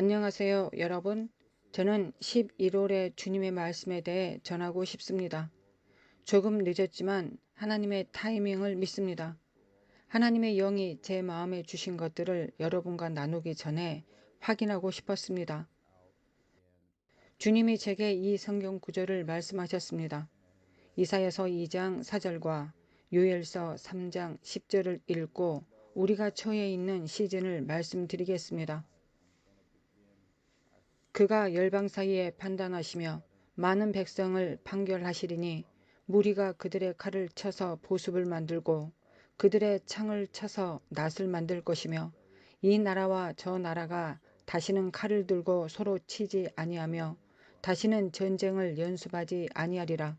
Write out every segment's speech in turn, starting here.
안녕하세요, 여러분. 저는 11월의 주님의 말씀에 대해 전하고 싶습니다. 조금 늦었지만 하나님의 타이밍을 믿습니다. 하나님의 영이 제 마음에 주신 것들을 여러분과 나누기 전에 확인하고 싶었습니다. 주님이 제게 이 성경 구절을 말씀하셨습니다. 이사야서 2장 4절과 요엘서 3장 10절을 읽고 우리가 처해 있는 시즌을 말씀드리겠습니다. 그가 열방 사이에 판단하시며 많은 백성을 판결하시리니 무리가 그들의 칼을 쳐서 보습을 만들고 그들의 창을 쳐서 낫을 만들 것이며 이 나라와 저 나라가 다시는 칼을 들고 서로 치지 아니하며 다시는 전쟁을 연습하지 아니하리라.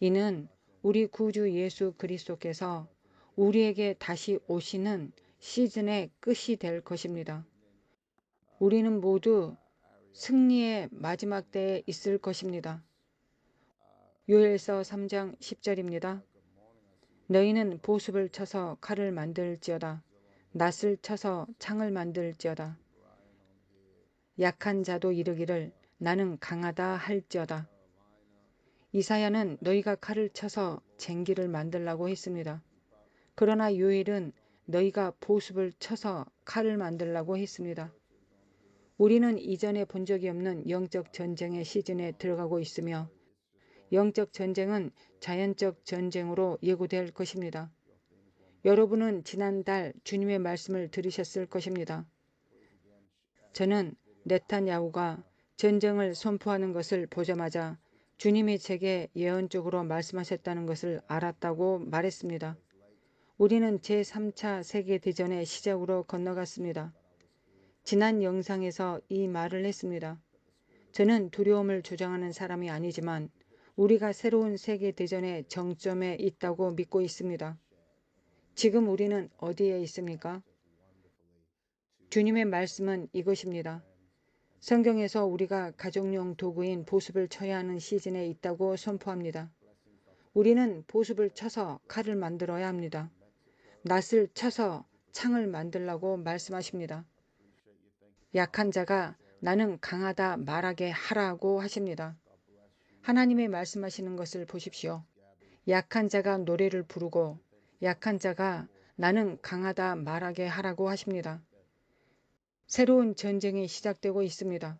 이는 우리 구주 예수 그리스도께서 우리에게 다시 오시는 시즌의 끝이 될 것입니다. 우리는 모두 승리의 마지막 때에 있을 것입니다. 요엘서 3장 10절입니다. 너희는 보습을 쳐서 칼을 만들지어다. 낫을 쳐서 창을 만들지어다. 약한 자도 이르기를 나는 강하다 할지어다. 이사야는 너희가 칼을 쳐서 쟁기를 만들라고 했습니다. 그러나 요엘은 너희가 보습을 쳐서 칼을 만들라고 했습니다. 우리는 이전에 본 적이 없는 영적 전쟁의 시즌에 들어가고 있으며 영적 전쟁은 자연적 전쟁으로 예고될 것입니다. 여러분은 지난달 주님의 말씀을 들으셨을 것입니다. 저는 네탄야후가 전쟁을 선포하는 것을 보자마자 주님이 제게 예언적으로 말씀하셨다는 것을 알았다고 말했습니다. 우리는 제3차 세계대전의 시작으로 건너갔습니다. 지난 영상에서 이 말을 했습니다. 저는 두려움을 조장하는 사람이 아니지만 우리가 새로운 세계대전의 정점에 있다고 믿고 있습니다. 지금 우리는 어디에 있습니까? 주님의 말씀은 이것입니다. 성경에서 우리가 가정용 도구인 보습을 쳐야 하는 시즌에 있다고 선포합니다. 우리는 보습을 쳐서 칼을 만들어야 합니다. 낫을 쳐서 창을 만들라고 말씀하십니다. 약한 자가 나는 강하다 말하게 하라고 하십니다. 하나님의 말씀하시는 것을 보십시오. 약한 자가 노래를 부르고 약한 자가 나는 강하다 말하게 하라고 하십니다. 새로운 전쟁이 시작되고 있습니다.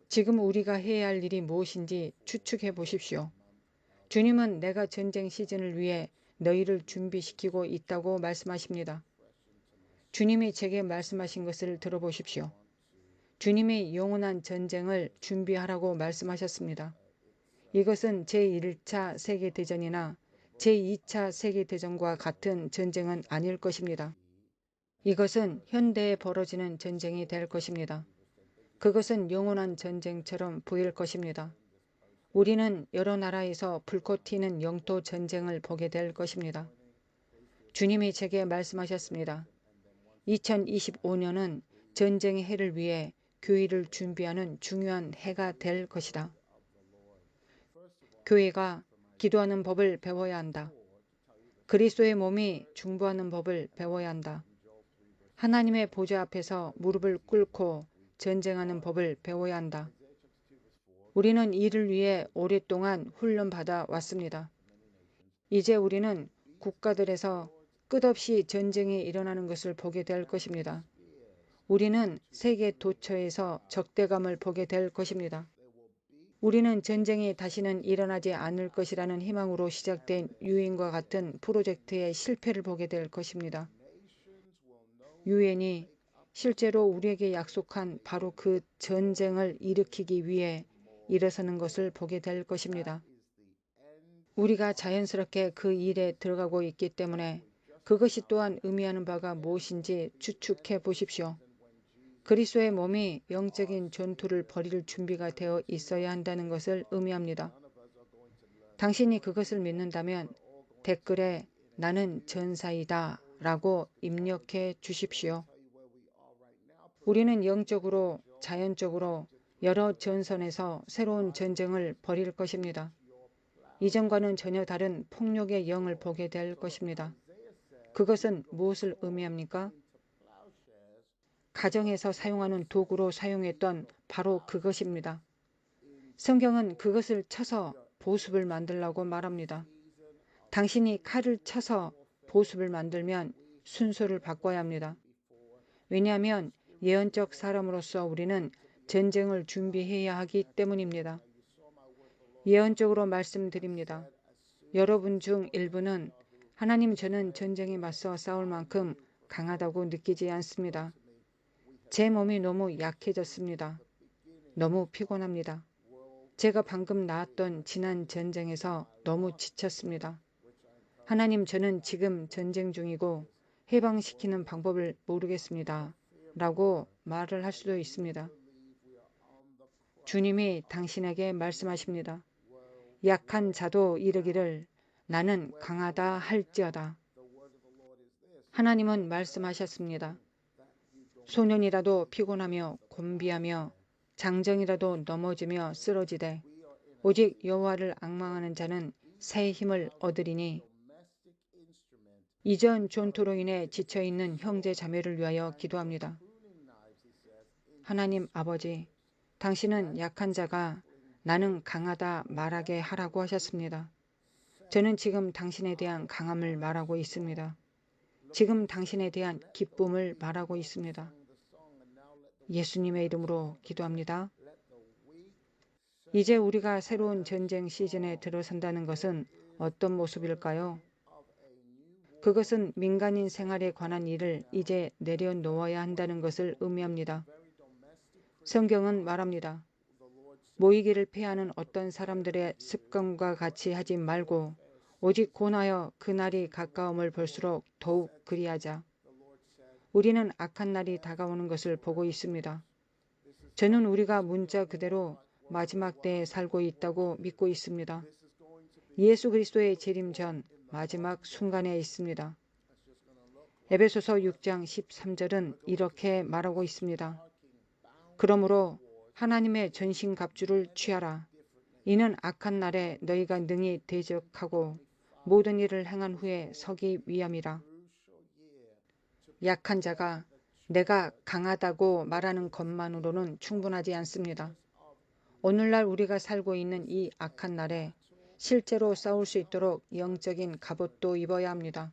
지금 우리가 해야 할 일이 무엇인지 추측해 보십시오. 주님은 내가 전쟁 시즌을 위해 너희를 준비시키고 있다고 말씀하십니다. 주님이 제게 말씀하신 것을 들어보십시오. 주님이 영원한 전쟁을 준비하라고 말씀하셨습니다. 이것은 제1차 세계대전이나 제2차 세계대전과 같은 전쟁은 아닐 것입니다. 이것은 현대에 벌어지는 전쟁이 될 것입니다. 그것은 영원한 전쟁처럼 보일 것입니다. 우리는 여러 나라에서 불꽃 튀는 영토 전쟁을 보게 될 것입니다. 주님이 제게 말씀하셨습니다. 2025년은 전쟁의 해를 위해 교회를 준비하는 중요한 해가 될 것이다. 교회가 기도하는 법을 배워야 한다. 그리스도의 몸이 중보하는 법을 배워야 한다. 하나님의 보좌 앞에서 무릎을 꿇고 전쟁하는 법을 배워야 한다. 우리는 이를 위해 오랫동안 훈련받아 왔습니다. 이제 우리는 국가들에서 끝없이 전쟁이 일어나는 것을 보게 될 것입니다. 우리는 세계 도처에서 적대감을 보게 될 것입니다. 우리는 전쟁이 다시는 일어나지 않을 것이라는 희망으로 시작된 유엔과 같은 프로젝트의 실패를 보게 될 것입니다. 유엔이 실제로 우리에게 약속한 바로 그 전쟁을 일으키기 위해 일어서는 것을 보게 될 것입니다. 우리가 자연스럽게 그 일에 들어가고 있기 때문에 그것이 또한 의미하는 바가 무엇인지 추측해 보십시오. 그리스도의 몸이 영적인 전투를 벌일 준비가 되어 있어야 한다는 것을 의미합니다. 당신이 그것을 믿는다면 댓글에 나는 전사이다 라고 입력해 주십시오. 우리는 영적으로, 자연적으로 여러 전선에서 새로운 전쟁을 벌일 것입니다. 이전과는 전혀 다른 폭력의 영을 보게 될 것입니다. 그것은 무엇을 의미합니까? 가정에서 사용하는 도구로 사용했던 바로 그것입니다. 성경은 그것을 쳐서 보습을 만들라고 말합니다. 당신이 칼을 쳐서 보습을 만들면 순서를 바꿔야 합니다. 왜냐하면 예언적 사람으로서 우리는 전쟁을 준비해야 하기 때문입니다. 예언적으로 말씀드립니다. 여러분 중 일부는 하나님, 저는 전쟁에 맞서 싸울 만큼 강하다고 느끼지 않습니다. 제 몸이 너무 약해졌습니다. 너무 피곤합니다. 제가 방금 나왔던 지난 전쟁에서 너무 지쳤습니다. 하나님, 저는 지금 전쟁 중이고 해방시키는 방법을 모르겠습니다. 라고 말을 할 수도 있습니다. 주님이 당신에게 말씀하십니다. 약한 자도 이르기를 나는 강하다 할지어다. 하나님은 말씀하셨습니다. 소년이라도 피곤하며 곤비하며 장정이라도 넘어지며 쓰러지되 오직 여호와를 앙망하는 자는 새 힘을 얻으리니. 이전 전투로 인해 지쳐있는 형제 자매를 위하여 기도합니다. 하나님 아버지, 당신은 약한 자가 나는 강하다 말하게 하라고 하셨습니다. 저는 지금 당신에 대한 강함을 말하고 있습니다. 지금 당신에 대한 기쁨을 말하고 있습니다. 예수님의 이름으로 기도합니다. 이제 우리가 새로운 전쟁 시즌에 들어선다는 것은 어떤 모습일까요? 그것은 민간인 생활에 관한 일을 이제 내려놓아야 한다는 것을 의미합니다. 성경은 말합니다. 모이기를 패하는 어떤 사람들의 습관과 같이 하지 말고 오직 고나여 그 날이 가까움을 볼수록 더욱 그리하자. 우리는 악한 날이 다가오는 것을 보고 있습니다. 저는 우리가 문자 그대로 마지막 때에 살고 있다고 믿고 있습니다. 예수 그리스도의 재림 전 마지막 순간에 있습니다. 에베소서 6장 13절은 이렇게 말하고 있습니다. 그러므로 하나님의 전신갑주를 취하라. 이는 악한 날에 너희가 능히 대적하고 모든 일을 행한 후에 서기 위함이라. 약한 자가 내가 강하다고 말하는 것만으로는 충분하지 않습니다. 오늘날 우리가 살고 있는 이 악한 날에 실제로 싸울 수 있도록 영적인 갑옷도 입어야 합니다.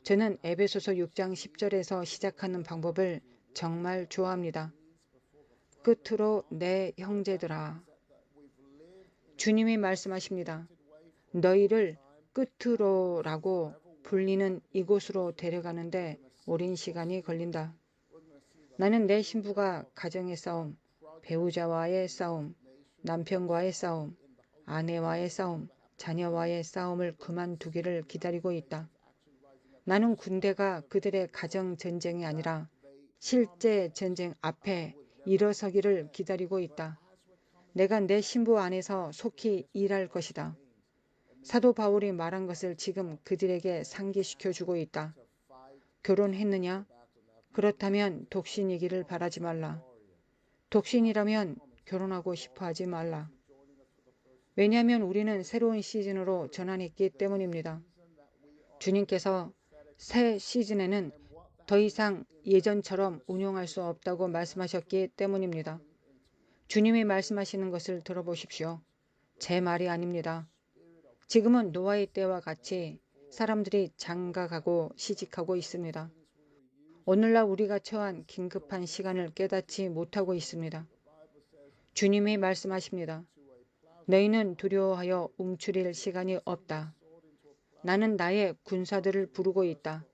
저는 에베소서 6장 10절에서 시작하는 방법을 정말 좋아합니다. 끝으로 내 형제들아. 주님이 말씀하십니다. 너희를 끝으로라고 불리는 이곳으로 데려가는데 오랜 시간이 걸린다. 나는 내 신부가 가정의 싸움, 배우자와의 싸움, 남편과의 싸움, 아내와의 싸움, 자녀와의 싸움을 그만두기를 기다리고 있다. 나는 군대가 그들의 가정 전쟁이 아니라 실제 전쟁 앞에 일어서기를 기다리고 있다. 내가 내 신부 안에서 속히 일할 것이다. 사도 바울이 말한 것을 지금 그들에게 상기시켜주고 있다. 결혼했느냐? 그렇다면 독신이기를 바라지 말라. 독신이라면 결혼하고 싶어 하지 말라. 왜냐하면 우리는 새로운 시즌으로 전환했기 때문입니다. 주님께서 새 시즌에는 더 이상 예전처럼 운용할 수 없다고 말씀하셨기 때문입니다. 주님이 말씀하시는 것을 들어보십시오. 제 말이 아닙니다. 지금은 노아의 때와 같이 사람들이 장가가고 시집하고 있습니다. 오늘날 우리가 처한 긴급한 시간을 깨닫지 못하고 있습니다. 주님이 말씀하십니다. 너희는 두려워하여 움츠릴 시간이 없다. 나는 나의 군사들을 부르고 있다.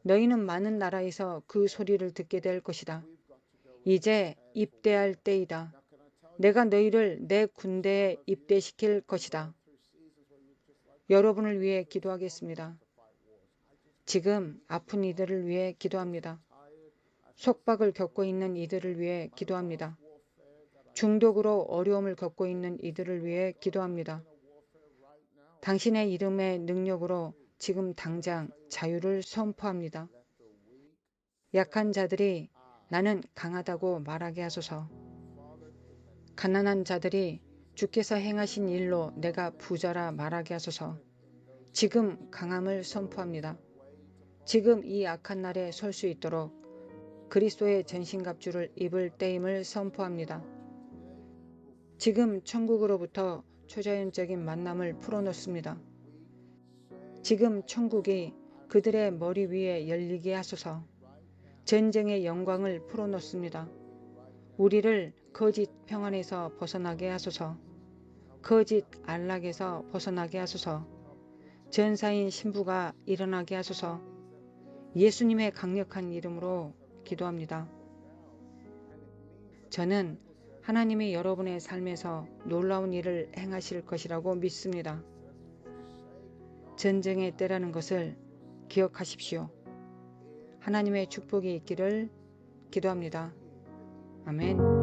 너희는 많은 나라에서 그 소리를 듣게 될 것이다. 이제 입대할 때이다. 내가 너희를 내 군대에 입대시킬 것이다. 여러분을 위해 기도하겠습니다. 지금 아픈 이들을 위해 기도합니다. 속박을 겪고 있는 이들을 위해 기도합니다. 중독으로 어려움을 겪고 있는 이들을 위해 기도합니다. 당신의 이름의 능력으로 지금 당장 자유를 선포합니다. 약한 자들이 나는 강하다고 말하게 하소서. 가난한 자들이 주께서 행하신 일로 내가 부자라 말하게 하소서. 지금 강함을 선포합니다. 지금 이 악한 날에 설 수 있도록 그리스도의 전신갑주를 입을 때임을 선포합니다. 지금 천국으로부터 초자연적인 만남을 풀어놓습니다. 지금 천국이 그들의 머리 위에 열리게 하소서. 전쟁의 영광을 풀어놓습니다. 우리를 거짓 평안에서 벗어나게 하소서. 거짓 안락에서 벗어나게 하소서. 전사인 신부가 일어나게 하소서. 예수님의 강력한 이름으로 기도합니다. 저는 하나님이 여러분의 삶에서 놀라운 일을 행하실 것이라고 믿습니다. 전쟁의 때라는 것을 기억하십시오. 하나님의 축복이 있기를 기도합니다. 아멘.